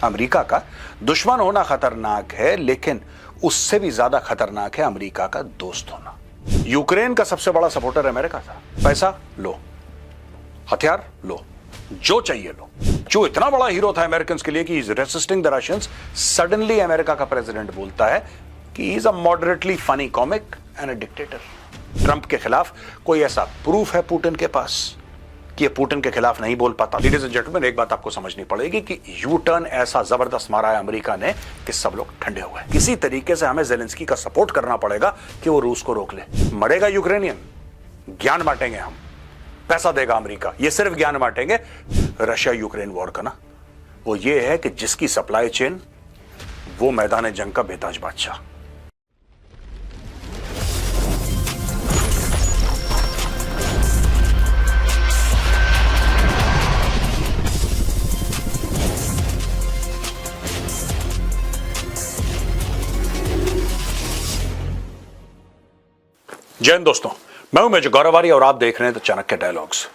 America का दुश्मन होना खतरनाक है, लेकिन उससे भी ज्यादा खतरनाक है अमेरिका का दोस्त होना। यूक्रेन का सबसे बड़ा सपोर्टर अमेरिका था। पैसा लो, हथियार लो, जो चाहिए लो। जो इतना बड़ा हीरो था अमेरिकन के लिए कि is resisting the Russians, suddenly America का प्रेसिडेंट बोलता है कि is a moderately funny comic and a dictator. Trump के खिलाफ कोई ऐसा प्रूफ है पुतिन के पास कि ये पुतिन के खिलाफ नहीं बोल पाता? लेडीज एंड जेंटलमैन, एक बात आपको समझनी पड़ेगी कि यू टर्न ऐसा जबरदस्त मारा है अमेरिका ने कि सब लोग ठंडे हो गए। किसी तरीके से हमें जेलेंस्की का सपोर्ट करना पड़ेगा कि वो रूस को रोक ले। मरेगा यूक्रेनियन, ज्ञान बांटेंगे हम, पैसा देगा अमेरिका, ये सिर्फ ज्ञान बांटेंगे। रशिया यूक्रेन वॉर का ना वो ये है कि जिसकी सप्लाई चेन वो मैदान जंग का बेताज बादशाह। जय हिंद दोस्तों, मैं हूं मेजर गौरवारी और आप देख रहे हैं द चाणक्य डायलॉग्स।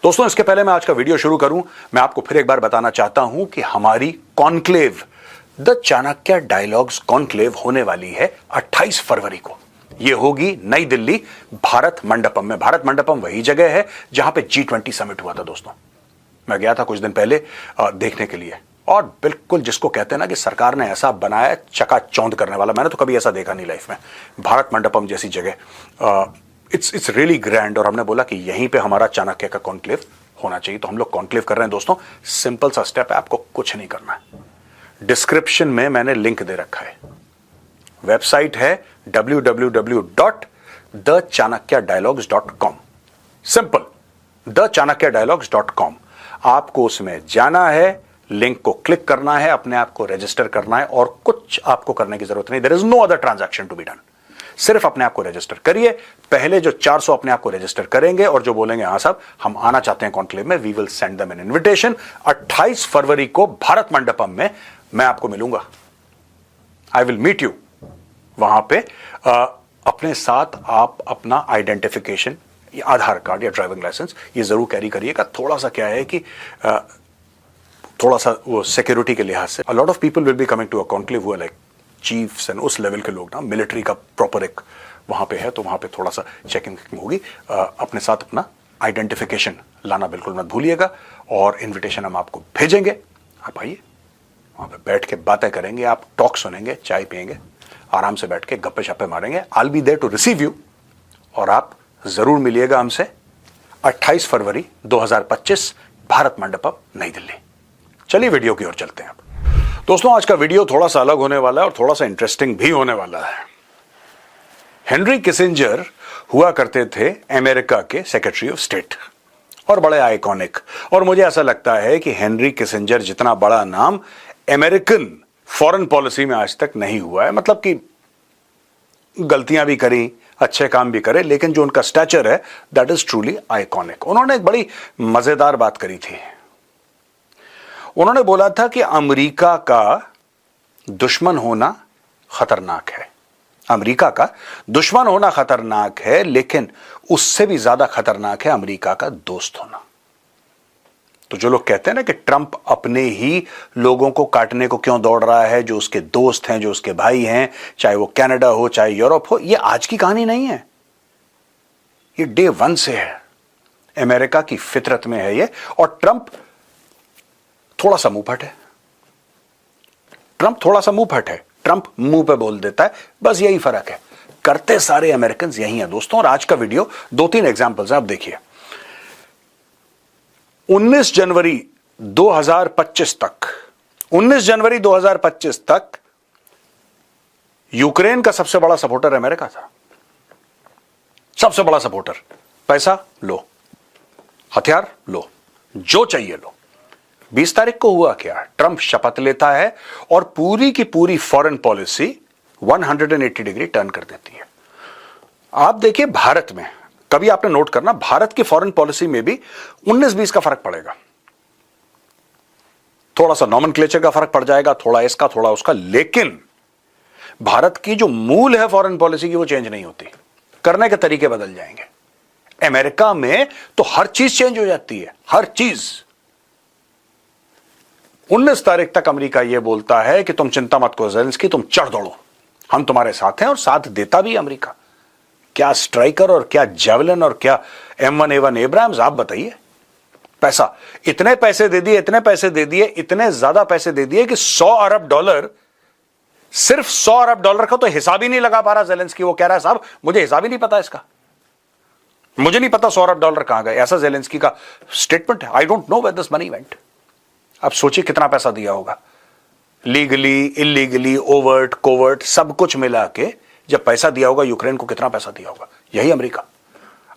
दोस्तों, इसके पहले मैं आज का वीडियो शुरू करूं, मैं आपको फिर एक बार बताना चाहता हूं कि हमारी conclave the Chanakya dialogues conclave होने वाली है 28 फरवरी को। यह होगी नई दिल्ली भारत मंडपम में। भारत मंडपम वही जगह है जहां पे G20 समिट हुआ था। दोस्तों, मैं गया था कुछ दिन पहले देखने के लिए, और बिल्कुल जिसको कहते हैं ना कि सरकार ने ऐसा बनाया चकाचौंध करने वाला, मैंने तो कभी ऐसा देखा नहीं लाइफ में। भारत मंडपम जैसी जगह, इट्स रियली ग्रैंड। और हमने बोला कि यहीं पे हमारा चाणक्य का कॉन्क्लेव होना चाहिए, तो हम लोग कॉन्क्लेव कर रहे हैं। दोस्तों, सिंपल सा स्टेप है, आपको कुछ नहीं करना है। डिस्क्रिप्शन में मैंने लिंक दे रखा है, वेबसाइट है www.thechanakya-dialogues.com। Simple, thechanakya-dialogues.com। आपको उसमें जाना है, लिंक को क्लिक करना है, अपने आप को रजिस्टर करना है, और कुछ आपको करने की जरूरत नहीं। There is no other transaction to be done. सिर्फ अपने आप को रजिस्टर करिए। पहले जो 400 अपने आप को रजिस्टर करेंगे और जो बोलेंगे हाँ साहब हम आना चाहते हैं कॉन्क्लेव में, we will send them an invitation. 28 फरवरी को भारत मंडपम में मैं आपको मिलूंगा। आई विल मीट यू वहां पे। अपने साथ आप अपना आइडेंटिफिकेशन, आधार कार्ड या ड्राइविंग लाइसेंस ये जरूर कैरी करिएगा। थोड़ा सा क्या है कि थोड़ा सा वो सिक्योरिटी के लिहाज से, a lot of people will be coming to a conclave हुआ लाइक चीफ्स एंड उस लेवल के लोग ना, मिलिट्री का प्रॉपर एक वहां पे है, तो वहां पे थोड़ा सा चेकिंग होगी। अपने साथ अपना आइडेंटिफिकेशन लाना बिल्कुल मत भूलिएगा, और इनविटेशन हम आपको भेजेंगे। आप आइए, वहां पे बैठ के बातें करेंगे, आप टॉक सुनेंगे, चाय पियेंगे, आराम से बैठ के गप्पे शप्पे मारेंगे। I will be there to receive you, और आप जरूर मिलिएगा हमसे 28 फरवरी 2025 भारत मंडपम नई दिल्ली। चलिए वीडियो की ओर चलते हैं। दोस्तों, आज का वीडियो थोड़ा सा अलग होने वाला है और थोड़ा सा इंटरेस्टिंग भी होने वाला है। हेनरी किसिंजर हुआ करते थे अमेरिका के सेक्रेटरी ऑफ स्टेट, और बड़े आइकॉनिक। और मुझे ऐसा लगता है कि हेनरी किसिंजर जितना बड़ा नाम अमेरिकन फॉरेन पॉलिसी में आज तक नहीं हुआ है। मतलब कि गलतियां भी करी, अच्छे काम भी करे, लेकिन जो उनका स्टैचर है दैट इज ट्रूली आइकॉनिक। उन्होंने एक बड़ी मजेदार बात करी थी। उन्होंने बोला था कि अमेरिका का दुश्मन होना खतरनाक है। अमेरिका का दुश्मन होना खतरनाक है, लेकिन उससे भी ज्यादा खतरनाक है अमेरिका का दोस्त होना। तो जो लोग कहते हैं ना कि ट्रंप अपने ही लोगों को काटने को क्यों दौड़ रहा है, जो उसके दोस्त हैं, जो उसके भाई हैं, चाहे वो कनाडा हो चाहे यूरोप हो, ये आज की कहानी नहीं है, ये डे 1 से है। अमेरिका की फितरत में है ये। और ट्रंप थोड़ा सा मुंहफट है। ट्रंप थोड़ा सा मुंहफट है, ट्रंप मुंह पे बोल देता है, बस यही फर्क है। करते सारे अमेरिकन यही हैं दोस्तों। और आज का वीडियो 2-3 एग्जांपल्स हैं, आप देखिए। 19 जनवरी 2025 तक यूक्रेन का सबसे बड़ा सपोर्टर अमेरिका था। सबसे बड़ा सपोर्टर। पैसा लो, हथियार लो, जो चाहिए लो। 20 तारीख को हुआ क्या? ट्रंप शपथ लेता है और पूरी की पूरी फॉरेन पॉलिसी 180 डिग्री टर्न कर देती है। आप देखिए, भारत में कभी आपने नोट करना, भारत की फॉरेन पॉलिसी में भी 19-20 का फर्क पड़ेगा। थोड़ा सा नॉमेनक्लेचर का फर्क पड़ जाएगा, थोड़ा इसका थोड़ा उसका, लेकिन भारत की जो मूल है फॉरेन पॉलिसी की वो चेंज नहीं होती। करने के तरीके बदल जाएंगे। अमेरिका में तो हर चीज चेंज हो जाती है, हर चीज। 19 तारीख तक अमेरिका यह बोलता है कि तुम चिंता मत करो ज़ेलेंस्की, तुम चढ़ दौड़ो, हम तुम्हारे साथ हैं, और साथ देता भी अमेरिका। क्या स्ट्राइकर और क्या जेवलिन और क्या M1A1 एब्राम्स, आप बताइए। पैसा, इतने पैसे दे दिए, इतने पैसे दे दिए, इतने ज्यादा पैसे दे दिए कि $100 अरब, सिर्फ $100 अरब का तो हिसाब ही नहीं लगा पा रहा ज़ेलेंस्की। वो कह रहा है साहब मुझे हिसाब ही नहीं पता इसका, मुझे नहीं पता $100 अरब कहां गए, ऐसा ज़ेलेंस्की का स्टेटमेंट है। I don't know where this money went. अब सोचिए कितना पैसा दिया होगा, लीगली, इलीगली, ओवर्ट, कोवर्ट, सब कुछ मिला के जब पैसा दिया होगा यूक्रेन को, कितना पैसा दिया होगा, यही अमेरिका।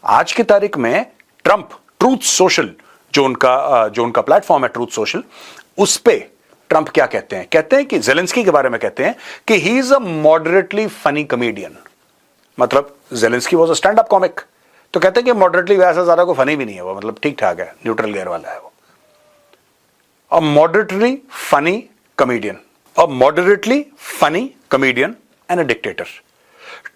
आज की तारीख में ट्रंप, ट्रूथ सोशल जो उनका प्लेटफॉर्म है ट्रूथ सोशल, उस पे ट्रंप क्या कहते हैं? कहते हैं कि ज़ेलेंस्की के बारे में कहते हैं कि he is a moderately funny comedian. मतलब Zelensky was a stand up comic, तो कहते हैं कि मॉडरेटली वैसा ज्यादा को फनी भी नहीं है वो, मतलब ठीक ठाक है, न्यूट्रल गियर वाला है वो। A moderately funny comedian, a moderately funny comedian and a dictator.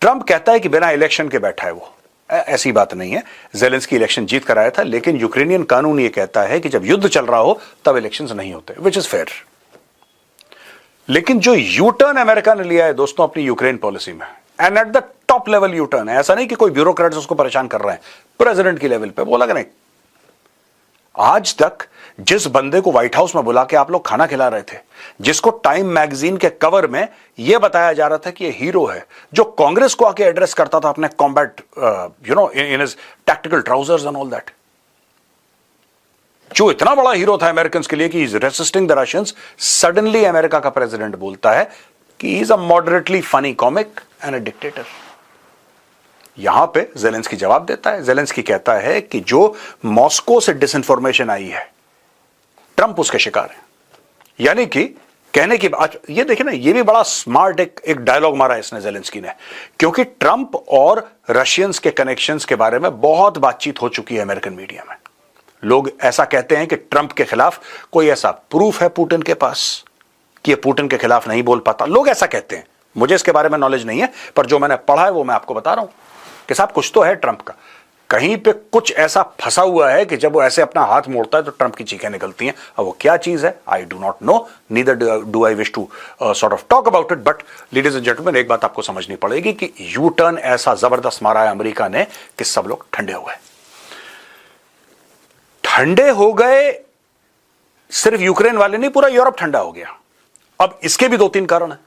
Trump कहता है कि बिना इलेक्शन के बैठा है वो, ऐसी बात नहीं है। ज़ेलेंस्की इलेक्शन जीत कर आया था, लेकिन यूक्रेनियन कानून ये कहता है कि जब युद्ध चल रहा हो तब इलेक्शंस नहीं होते, विच इज फेयर। लेकिन जो यू टर्न अमेरिका ने लिया है दोस्तों अपनी यूक्रेन पॉलिसी में, and at the top level U turn है, ऐसा नहीं कि कोई ब्यूरोक्रेट्स उसको परेशान कर रहे हैं, प्रेसिडेंट की लेवल पे बोला कि नहीं, आज तक जिस बंदे को व्हाइट हाउस में बुला के आप लोग खाना खिला रहे थे, जिसको टाइम मैगजीन के कवर में यह बताया जा रहा था कि ये हीरो है, जो कांग्रेस को आके एड्रेस करता था अपने combat in his tactical trousers and all that, जो इतना बड़ा हीरो था अमेरिकन के लिए कि is resisting the Russians, suddenly America का प्रेसिडेंट बोलता है कि is a moderately funny comic and a dictator. यहां पे ज़ेलेंस्की जवाब देता है। ज़ेलेंस्की कहता है कि जो मॉस्को से डिसइंफॉर्मेशन आई है, ट्रंप उसके शिकार है। यानी कि कहने की बात, ये देखिए ना, ये भी बड़ा स्मार्ट एक डायलॉग मारा इसने ज़ेलेंस्की ने, क्योंकि ट्रंप और रशियंस के कनेक्शंस के बारे में बहुत बातचीत हो चुकी है अमेरिकन मीडिया में। लोग ऐसा कहते हैं कि ट्रंप के खिलाफ कोई ऐसा प्रूफ है पुतिन के पास कि ये पुतिन के खिलाफ नहीं बोल पाता, लोग ऐसा कहते हैं। मुझे इसके बारे में नॉलेज नहीं है, पर जो मैंने पढ़ा है वो मैं आपको बता रहा हूं कि साहब कुछ तो है ट्रंप का, कहीं पे कुछ ऐसा फंसा हुआ है कि जब वो ऐसे अपना हाथ मोड़ता है तो ट्रंप की चीखें निकलती हैं। अब वो क्या चीज है, I do not know, neither do I wish to sort of talk about it, but ladies and gentlemen, एक बात आपको समझनी पड़ेगी कि यू टर्न ऐसा जबरदस्त मारा है अमेरिका ने कि सब लोग ठंडे हो गए। ठंडे हो गए सिर्फ यूक्रेन वाले नहीं, पूरा यूरोप ठंडा हो गया। अब इसके भी 2-3 कारण है।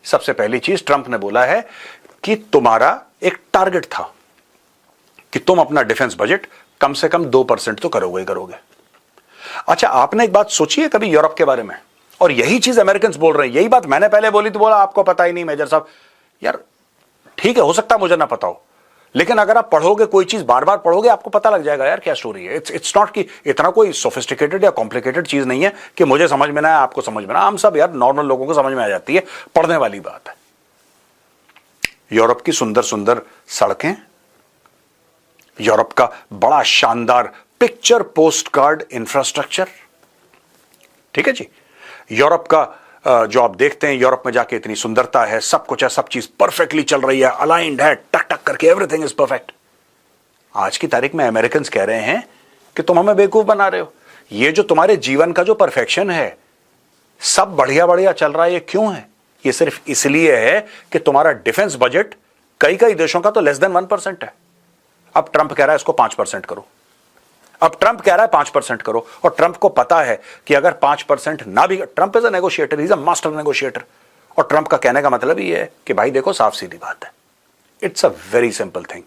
सबसे पहली चीज, ट्रंप ने बोला है कि तुम्हारा एक टारगेट था कि तुम अपना डिफेंस बजट कम से कम 2% तो करोगे। अच्छा, आपने एक बात सोची है कभी यूरोप के बारे में? और यही चीज अमेरिकन बोल रहे हैं, यही बात मैंने पहले बोली तो बोला आपको पता ही नहीं मेजर साहब। यार ठीक है, हो सकता है मुझे ना पता हो, लेकिन अगर आप पढ़ोगे कोई चीज, बार बार पढ़ोगे, आपको पता लग जाएगा यार क्या स्टोरी है। इट्स नॉट कि इतना कोई सोफिस्टिकेटेड या कॉम्प्लिकेटेड चीज नहीं है कि मुझे समझ में ना है आपको समझ में ना, हम सब यार नॉर्मल लोगों को समझ में आ जाती है, पढ़ने वाली बात है। यूरोप की सुंदर सुंदर सड़कें, यूरोप का बड़ा शानदार पिक्चर पोस्ट कार्ड इंफ्रास्ट्रक्चर, ठीक है जी, यूरोप का जो आप देखते हैं, यूरोप में जाके इतनी सुंदरता है, सब कुछ है, सब चीज परफेक्टली चल रही है, अलाइंड है, टक टक करके एवरीथिंग इज परफेक्ट। आज की तारीख में अमेरिकन कह रहे हैं कि तुम हमें बेवकूफ बना रहे हो, ये जो तुम्हारे जीवन का जो परफेक्शन है, सब बढ़िया बढ़िया चल रहा है, ये क्यों है? ये सिर्फ इसलिए है कि तुम्हारा डिफेंस बजट कई कई देशों का तो लेस देन 1% है। अब ट्रंप कह रहा है इसको 5% करो, अब ट्रंप कह रहा है 5% करो, और ट्रंप को पता है कि अगर 5% ना भी, Trump is a negotiator, he is a master negotiator, और ट्रंप का कहने का मतलब ये है कि भाई देखो साफ सीधी बात है, it's a very simple thing,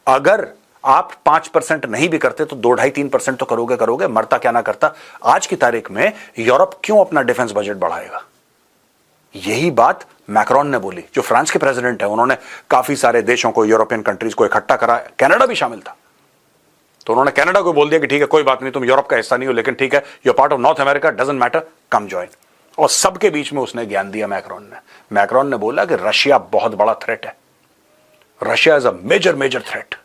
अगर आप 5% नहीं भी करते तो 2-2.5-3% तो करोगे, मरता क्या ना करता। आज की तारीख में यूरोप क्यों अपना डिफेंस बजट बढ़ाएगा? यही बात मैक्रॉन ने बोली, जो फ्रांस के प्रेसिडेंट है। उन्होंने काफी सारे देशों को, यूरोपियन कंट्रीज को इकट्ठा करा, कनाडा भी शामिल था, तो उन्होंने कनाडा को बोल दिया कि ठीक है कोई बात नहीं, तुम यूरोप का हिस्सा नहीं हो, लेकिन ठीक है you part of north America, doesn't matter, come join. और सबके बीच में उसने ज्ञान दिया मैक्रॉन ने बोला कि रशिया बहुत बड़ा थ्रेट है, Russia is a major threat,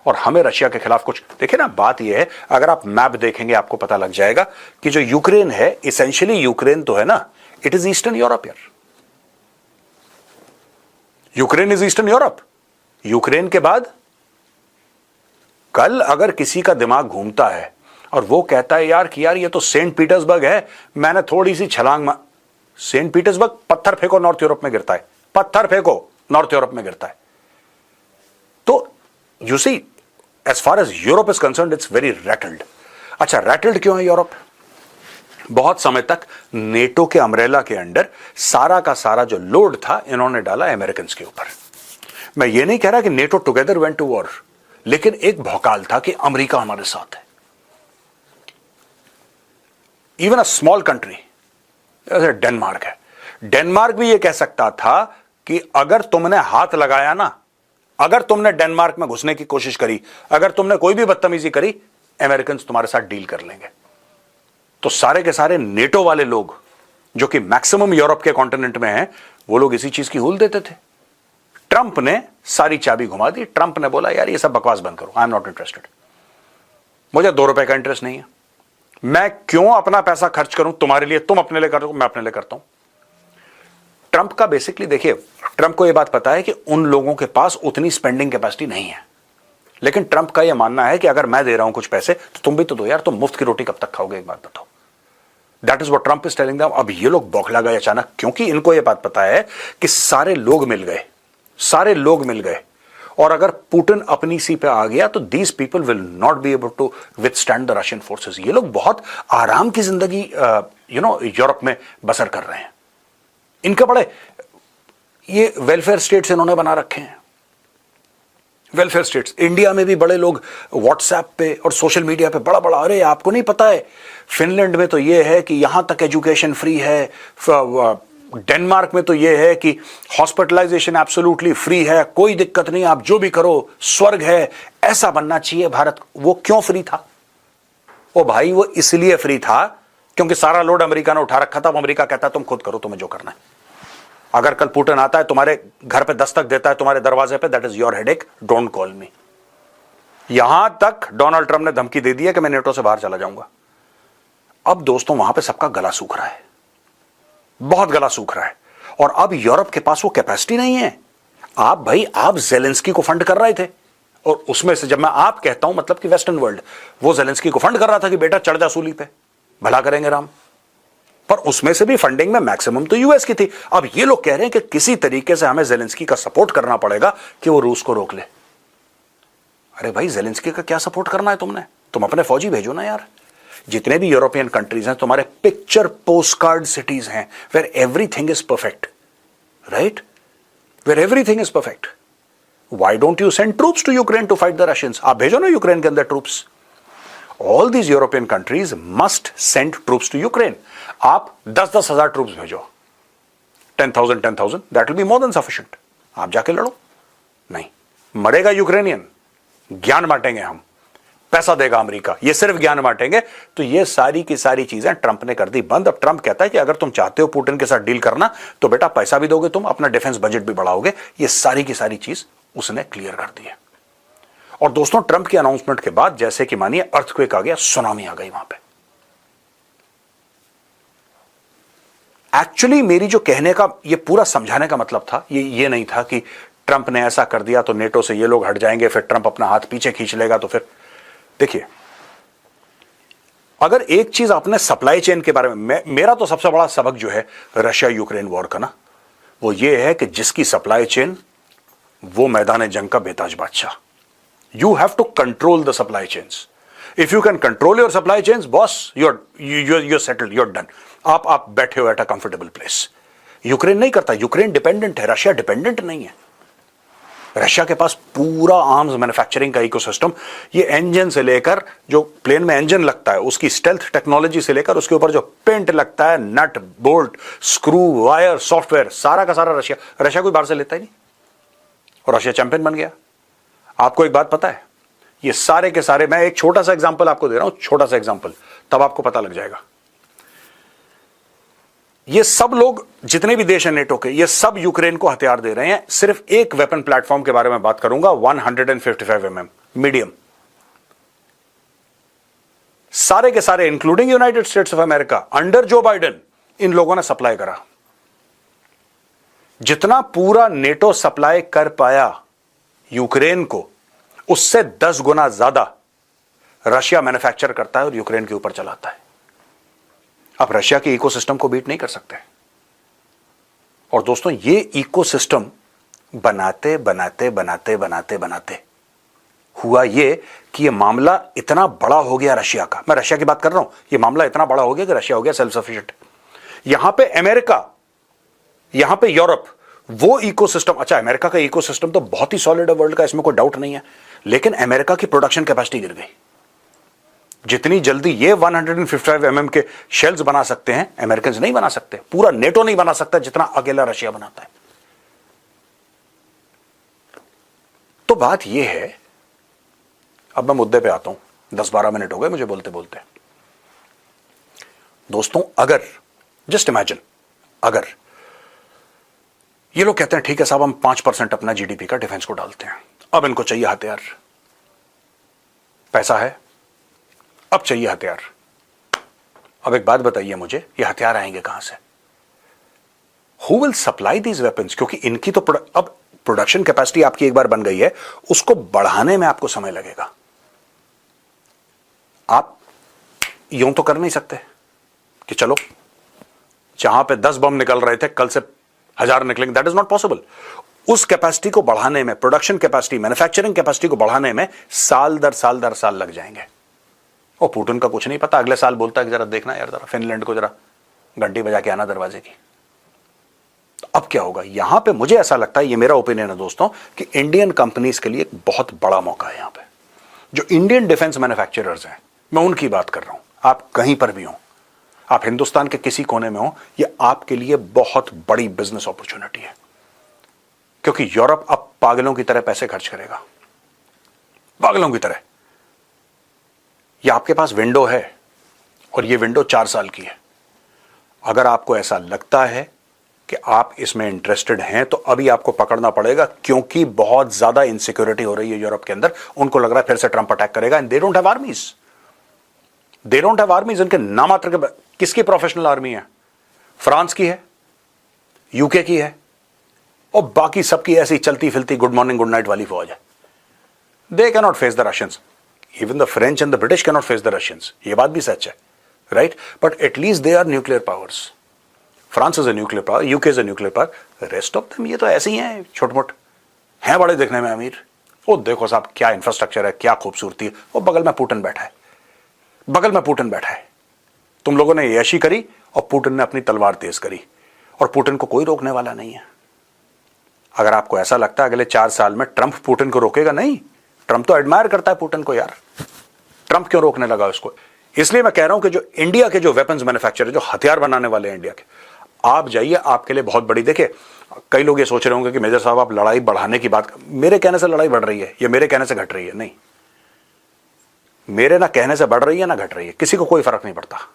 और हमें रशिया के खिलाफ कुछ, देखिए ना, बात यह है, अगर आप मैप देखेंगे आपको पता लग जाएगा कि जो यूक्रेन है, इसेंशियली यूक्रेन तो है ना, इट इज ईस्टर्न यूरोप यार, Ukraine is eastern Europe. Ukraine के बाद कल अगर किसी का दिमाग घूमता है और वो कहता है यार कि यार ये तो सेंट पीटर्सबर्ग है, मैंने थोड़ी सी छलांग मार। सेंट पीटर्सबर्ग, पत्थर फेंको नॉर्थ यूरोप में गिरता है, पत्थर फेंको नॉर्थ यूरोप में गिरता है। तो you see, as far as Europe is concerned, it's very rattled. अच्छा, रैटल्ड क्यों है यूरोप? बहुत समय तक नेटो के अम्ब्रेला के अंडर सारा का सारा जो लोड था इन्होंने डाला अमेरिकन के ऊपर। मैं ये नहीं कह रहा कि NATO together went to war, लेकिन एक भौकाल था कि अमेरिका हमारे साथ है। इवन अ स्मॉल कंट्री जैसे डेनमार्क है, डेनमार्क भी ये कह सकता था कि अगर तुमने हाथ लगाया ना, अगर तुमने डेनमार्क में घुसने की कोशिश करी, अगर तुमने कोई भी बदतमीजी करी, अमेरिकन तुम्हारे साथ डील कर लेंगे। तो सारे के सारे नेटो वाले लोग जो कि मैक्सिमम यूरोप के कॉन्टिनेंट में हैं, वो लोग इसी चीज की हूल देते थे। ट्रंप ने सारी चाबी घुमा दी। ट्रंप ने बोला यार ये सब बकवास बंद करो, आई एम नॉट इंटरेस्टेड, मुझे 2 रुपए का इंटरेस्ट नहीं है, मैं क्यों अपना पैसा खर्च करूं तुम्हारे लिए, तुम अपने लिए करो, मैं अपने लिए करता हूं। ट्रंप का बेसिकली देखिए, ट्रंप को यह बात पता है कि उन लोगों के पास उतनी स्पेंडिंग कैपेसिटी नहीं है, लेकिन ट्रंप का यह मानना है कि अगर मैं दे रहा हूं कुछ पैसे तो तुम भी तो दो यार, तुम मुफ्त की रोटी कब तक खाओगे, एक बात बताओ। That is what Trump is telling them. अब ये लोग बौखला गए अचानक, क्योंकि इनको यह बात पता है कि सारे लोग मिल गए, सारे लोग मिल गए, और अगर पुतिन अपनी सी पे आ गया तो these people will not be able to withstand the Russian forces. ये लोग बहुत आराम की जिंदगी यूरोप में बसर कर रहे हैं। इनके बड़े ये वेलफेयर स्टेट्स इन्होंने बना रखे हैं, वेलफेयर स्टेट्स। इंडिया में भी बड़े लोग व्हाट्सएप पे और सोशल मीडिया पे बड़ा बड़ा, अरे आपको नहीं पता है फिनलैंड में तो ये है कि यहां तक एजुकेशन फ्री है, डेनमार्क में तो ये है कि हॉस्पिटलाइजेशन एब्सोल्युटली फ्री है, कोई दिक्कत नहीं, आप जो भी करो स्वर्ग है, ऐसा बनना चाहिए भारत। वो क्यों फ्री था? ओ भाई, वो इसलिए फ्री था क्योंकि सारा लोड अमेरिका ने उठा रखा था। अमेरिका कहता है तुम खुद करो, तुम्हें जो करना है। अगर कल पुतिन आता है तुम्हारे घर पे दस्तक देता है, तुम्हारे दरवाजे पे, that is your headache, don't call मी। यहां तक डोनाल्ड ट्रंप ने धमकी दे दी है कि मैं नेटो से बाहर चला जाऊंगा। अब दोस्तों वहां पे सबका गला सूख रहा है, बहुत गला सूख रहा है, और अब यूरोप के पास वो कैपेसिटी नहीं है। आप जेलेंस्की को फंड कर रहे थे, और उसमें से जब मैं आप कहता हूं मतलब कि वेस्टर्न वर्ल्ड, वो जेलेंस्की को फंड कर रहा था कि बेटा चढ़ जा सूली पे, भला करेंगे राम। पर उसमें से भी फंडिंग में मैक्सिमम तो यूएस की थी। अब ये लोग कह रहे हैं कि किसी तरीके से हमें जेलेंस्की का सपोर्ट करना पड़ेगा कि वो रूस को रोक ले। अरे भाई, जेलेंस्की का क्या सपोर्ट करना है तुमने? तुम अपने फौजी भेजो ना यार। जितने भी यूरोपियन कंट्रीज हैं तुम्हारे पिक्चर पोस्टकार्ड सिटीज हैं, where everything is perfect, right, where everything is perfect. Why don't you send troops to Ukraine to fight the Russians? आप भेजो ना यूक्रेन के अंदर troops. All these European countries must send troops to Ukraine. आप 10-10 हजार troops भेजो, 10,000 that will be more than sufficient. आप जाके लड़ो। नहीं, मरेगा यूक्रेनियन, ज्ञान बांटेंगे हम, पैसा देगा अमेरिका, ये सिर्फ ज्ञान बांटेंगे। तो ये सारी की सारी चीजें ट्रंप ने कर दी बंद। अब ट्रंप कहता है कि अगर तुम चाहते हो पुतिन के साथ डील करना तो बेटा पैसा भी दोगे, तुम अपना डिफेंस बजट भी बढ़ाओगे। ये सारी की सारी चीज उसने क्लियर कर दी है। और दोस्तों, ट्रंप की अनाउंसमेंट के बाद जैसे कि मानिए अर्थक्वेक आ गया, सुनामी आ गई वहां पे। एक्चुअली मेरी जो कहने का, ये पूरा समझाने का मतलब था, ये नहीं था कि ट्रंप ने ऐसा कर दिया तो नेटो से ये लोग हट जाएंगे, फिर ट्रंप अपना हाथ पीछे खींच लेगा। तो फिर देखिए, अगर एक चीज आपने सप्लाई चेन के बारे में, मेरा तो सबसे बड़ा सबक जो है रशिया यूक्रेन वॉर का ना, वो ये है कि जिसकी सप्लाई चेन वो मैदान जंग का बेताज बादशाह। You have to control the supply chains. If you can control your supply chains, boss, you're settled, you're done. आप बैठे हो at a comfortable place. Ukraine नहीं करता, यूक्रेन डिपेंडेंट है, रशिया डिपेंडेंट नहीं है। रशिया के पास पूरा आर्म्स मैन्युफैक्चरिंग का इकोसिस्टम, ये इंजन से लेकर, जो प्लेन में इंजन लगता है उसकी स्टेल्थ टेक्नोलॉजी से लेकर उसके ऊपर जो पेंट लगता है, nut bolt screw wire software, सारा का सारा रशिया कोई बाहर से लेता ही नहीं, और रशिया चैंपियन बन गया। आपको एक बात पता है, ये सारे के सारे, मैं एक छोटा सा एग्जांपल आपको दे रहा हूं, छोटा सा एग्जांपल, तब आपको पता लग जाएगा। ये सब लोग, जितने भी देश हैं नेटो के, ये सब यूक्रेन को हथियार दे रहे हैं। सिर्फ एक वेपन प्लेटफॉर्म के बारे में बात करूंगा, 155 mm मीडियम। सारे के सारे including United States of America under Joe Biden, इन लोगों ने सप्लाई करा। जितना पूरा नेटो सप्लाई कर पाया यूक्रेन को, उससे 10 गुना ज्यादा रशिया मैन्युफैक्चर करता है और यूक्रेन के ऊपर चलाता है। आप रशिया के इकोसिस्टम को बीट नहीं कर सकते। और दोस्तों, ये इकोसिस्टम बनाते बनाते बनाते बनाते बनाते हुआ ये कि ये मामला इतना बड़ा हो गया रशिया का, मैं रशिया की बात कर रहा हूं, ये मामला इतना बड़ा हो गया कि रशिया हो गया सेल्फ सफिशिएंट। यहां पे अमेरिका, यहां पे यूरोप, वो इकोसिस्टम, अच्छा अमेरिका का इकोसिस्टम तो बहुत ही सॉलिड है वर्ल्ड का, इसमें कोई डाउट नहीं है, लेकिन अमेरिका की प्रोडक्शन कैपेसिटी गिर गई। जितनी जल्दी ये 155 mm के शेल्स बना सकते हैं, अमेरिकन नहीं बना सकते, पूरा नेटो नहीं बना सकता जितना अकेला रशिया बनाता है। तो बात यह है, अब मैं मुद्दे पे आता हूं, 10-12 मिनट हो गए मुझे बोलते बोलते। दोस्तों, अगर जस्ट इमेजिन, अगर ये लोग कहते हैं ठीक है साहब हम 5% अपना जीडीपी का डिफेंस को डालते हैं, अब इनको चाहिए हथियार, पैसा है, अब चाहिए हथियार। अब एक बात बताइए मुझे, ये हथियार आएंगे कहां से? Who will supply these weapons? क्योंकि इनकी तो अब प्रोडक्शन कैपेसिटी आपकी एक बार बन गई है, उसको बढ़ाने में आपको समय लगेगा। आप यूं तो कर नहीं सकते कि चलो जहां पे 10 बम निकल रहे थे कल से 1000 निकलेंगे, दैट इज नॉट पॉसिबल। उस कैपेसिटी को बढ़ाने में, प्रोडक्शन कैपेसिटी, मैन्युफैक्चरिंग कैपेसिटी को बढ़ाने में साल दर साल लग जाएंगे। और पुतिन का कुछ नहीं पता, अगले साल बोलता है कि जरा देखना यार, जरा फिनलैंड को जरा घंटी बजा के आना दरवाजे की। तो अब क्या होगा? यहां पे मुझे ऐसा लगता है, ये मेरा ओपिनियन है दोस्तों, कि इंडियन कंपनीज के लिए एक बहुत बड़ा मौका है यहां पे। जो इंडियन डिफेंस मैन्युफैक्चरर्स हैं, मैं उनकी बात कर रहा हूं। आप कहीं पर भी हो, आप हिंदुस्तान के किसी कोने में हो, ये आपके लिए बहुत बड़ी बिजनेस अपॉर्चुनिटी है। क्योंकि यूरोप अब पागलों की तरह पैसे खर्च करेगा, पागलों की तरह। ये आपके पास विंडो है और ये विंडो 4 साल की है। अगर आपको ऐसा लगता है कि आप इसमें इंटरेस्टेड हैं तो अभी आपको पकड़ना पड़ेगा, क्योंकि बहुत ज्यादा इनसिक्योरिटी हो रही है यूरोप के अंदर। उनको लग रहा है फिर से ट्रंप अटैक करेगा, and they don't have आर्मीज, they don't have आर्मीज। उनके नामात्र के किसकी प्रोफेशनल आर्मी है? फ्रांस की है, यूके की है, और बाकी सबकी ऐसी चलती फिरती गुड मॉर्निंग गुड नाइट वाली फौज है। They can not face the Russians. Even the French and the British cannot face the Russians. ये बात भी सच है, right? But at least they are nuclear powers. France is a nuclear power, UK is a nuclear power. The rest of them ये तो ऐसे ही हैं, छोट-मोट हैं, बड़े देखने में अमीर। वो देखो साहब क्या इंफ्रास्ट्रक्चर है, क्या खूबसूरती है। वो बगल में पुतिन बैठा है, बगल में पुतिन बैठा है। तुम लोगों ने ऐशी करी और पुतिन ने अपनी तलवार तेज करी, और पुतिन को कोई रोकने वाला नहीं है। अगर आपको ऐसा लगता है अगले 4 साल में ट्रंप पुतिन को रोकेगा, नहीं। ट्रंप तो एडमायर करता है पुतिन को यार, ट्रंप क्यों रोकने लगा उसको? इसलिए मैं कह रहा हूं कि जो इंडिया के जो वेपन्स मैन्युफैक्चरर, जो हथियार बनाने वाले हैं इंडिया के, आप जाइए, आपके लिए बहुत बड़ी। देखिए, कई लोग ये सोच रहे होंगे कि मेजर साहब आप लड़ाई बढ़ाने की बात, मेरे कहने से लड़ाई बढ़ रही है या मेरे कहने से घट रही है? नहीं, मेरे ना कहने से बढ़ रही है ना घट रही है, किसी को कोई फर्क नहीं पड़ता।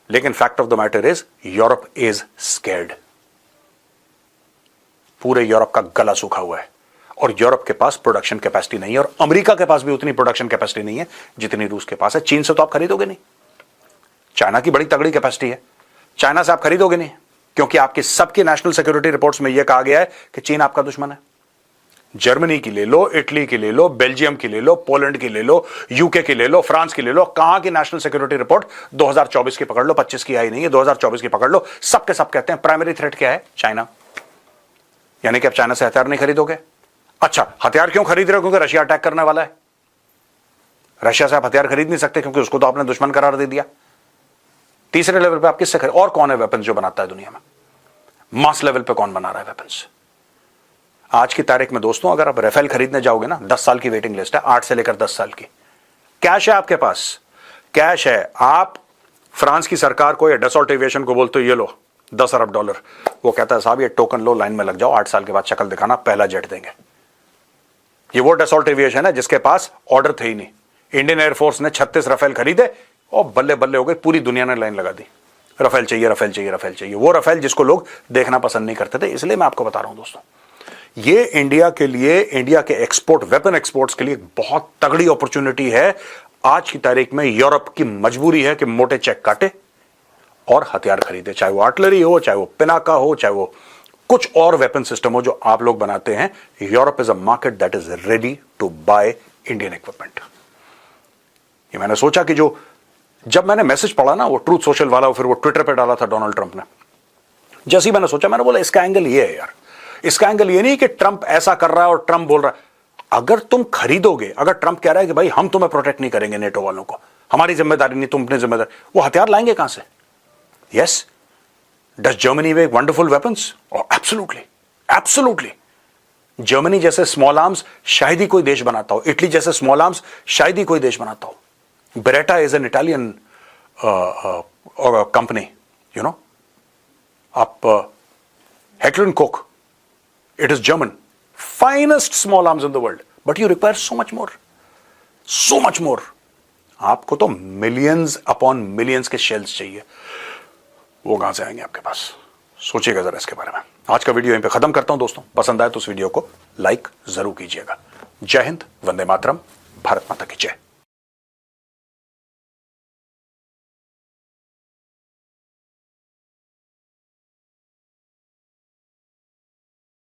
लेकिन fact of the matter is, Europe is scared. पूरे यूरोप का गला सूखा हुआ है, और यूरोप के पास प्रोडक्शन कैपेसिटी नहीं है, और अमेरिका के पास भी उतनी प्रोडक्शन कैपेसिटी नहीं है जितनी रूस के पास है। चीन से तो आप खरीदोगे नहीं, चाइना की बड़ी तगड़ी कैपेसिटी है, चाइना से आप खरीदोगे नहीं, क्योंकि आपकी सबकी नेशनल सिक्योरिटी रिपोर्ट्स में यह कहा गया है कि चीन आपका दुश्मन है। जर्मनी की ले लो, इटली की ले लो, बेल्जियम की ले लो, पोलैंड की ले लो, यूके की ले लो, फ्रांस की ले लो, कहां की नेशनल सिक्योरिटी रिपोर्ट 2024 की पकड़ लो, 25 की आई नहीं है, 2024 की पकड़ लो, सबके सब कहते हैं प्राइमरी थ्रेट क्या है? चाइना। यानी कि आप चाइना से हथियार नहीं खरीदोगे। अच्छा, हथियार क्यों खरीद रहे हो? क्योंकि रशिया अटैक करने वाला है। रशिया से आप हथियार खरीद नहीं सकते, क्योंकि उसको तो आपने दुश्मन करार दे दिया। तीसरे लेवल पे आप किससे खरीद, और कौन है वेपन्स जो बनाता है दुनिया में? मास लेवल पे कौन बना रहा है वेपन्स? आज की तारीख में दोस्तों, अगर आप राफेल खरीदने जाओगे ना, 10 साल की वेटिंग लिस्ट है, 8 से लेकर 10 साल की। कैश है आपके पास, कैश है। आप फ्रांस की सरकार को या डसॉल्ट एविएशन को बोलते हो ये लो $10 अरब, वो कहता है साहब ये टोकन लो, लाइन में लग जाओ, 8 साल के बाद शक्ल दिखाना, पहला जेट देंगे। ये वो डसॉल्ट एविएशन है जिसके पास ऑर्डर थे ही नहीं। इंडियन एयरफोर्स ने 36 राफेल खरीदे और बल्ले बल्ले हो गए, पूरी दुनिया ने लाइन लगा दी, राफेल चाहिए, राफेल चाहिए, राफेल चाहिए। वो राफेल जिसको लोग देखना पसंद नहीं करते थे। इसलिए मैं आपको बता रहा हूं दोस्तों, ये इंडिया के लिए, इंडिया के एक्सपोर्ट, वेपन एक्सपोर्ट्स के लिए बहुत तगड़ी अपॉर्चुनिटी है। आज की तारीख में यूरोप की मजबूरी है कि मोटे चेक काटे और हथियार खरीदे, चाहे वो आर्टिलरी हो, चाहे वो पिनाका हो, चाहे वो कुछ और वेपन सिस्टम हो जो आप लोग बनाते हैं। Europe is a market that is ready to buy Indian equipment. ये मैंने सोचा कि जब मैंने मैसेज पढ़ा ना, वो ट्रूथ सोशल वाला, फिर वो ट्विटर पे डाला था डोनाल्ड ट्रंप ने, जैसे ही मैंने सोचा, मैंने बोला इसका एंगल ये है यार, इसका एंगल ये नहीं कि ट्रंप ऐसा कर रहा है और ट्रंप बोल रहा है। अगर तुम खरीदोगे, अगर ट्रंप कह रहा है कि भाई हम तुम्हें प्रोटेक्ट नहीं करेंगे, नेटो वालों को, हमारी जिम्मेदारी नहीं, तुम अपनी जिम्मेदारी, वो हथियार लाएंगे कहां से? Yes, does Germany make wonderful weapons? Absolutely, absolutely. Germany जैसे स्मॉल आर्म्स शायद ही कोई देश बनाता हो, इटली जैसे स्मॉल आर्म्स शायद ही कोई देश बनाता हो। Beretta is an Italian company, you know. आप हेक्लन Coke, it is German, finest small arms in the world, but you require so much more, so much more. आपको तो मिलियंस अपॉन मिलियंस के shells चाहिए, वो कहां से आएंगे आपके पास? सोचिएगा जरा इसके बारे में। आज का वीडियो यहीं पे खत्म करता हूं दोस्तों। पसंद आए तो उस वीडियो को लाइक जरूर कीजिएगा। जय हिंद, वंदे मातरम, भारत माता की जय।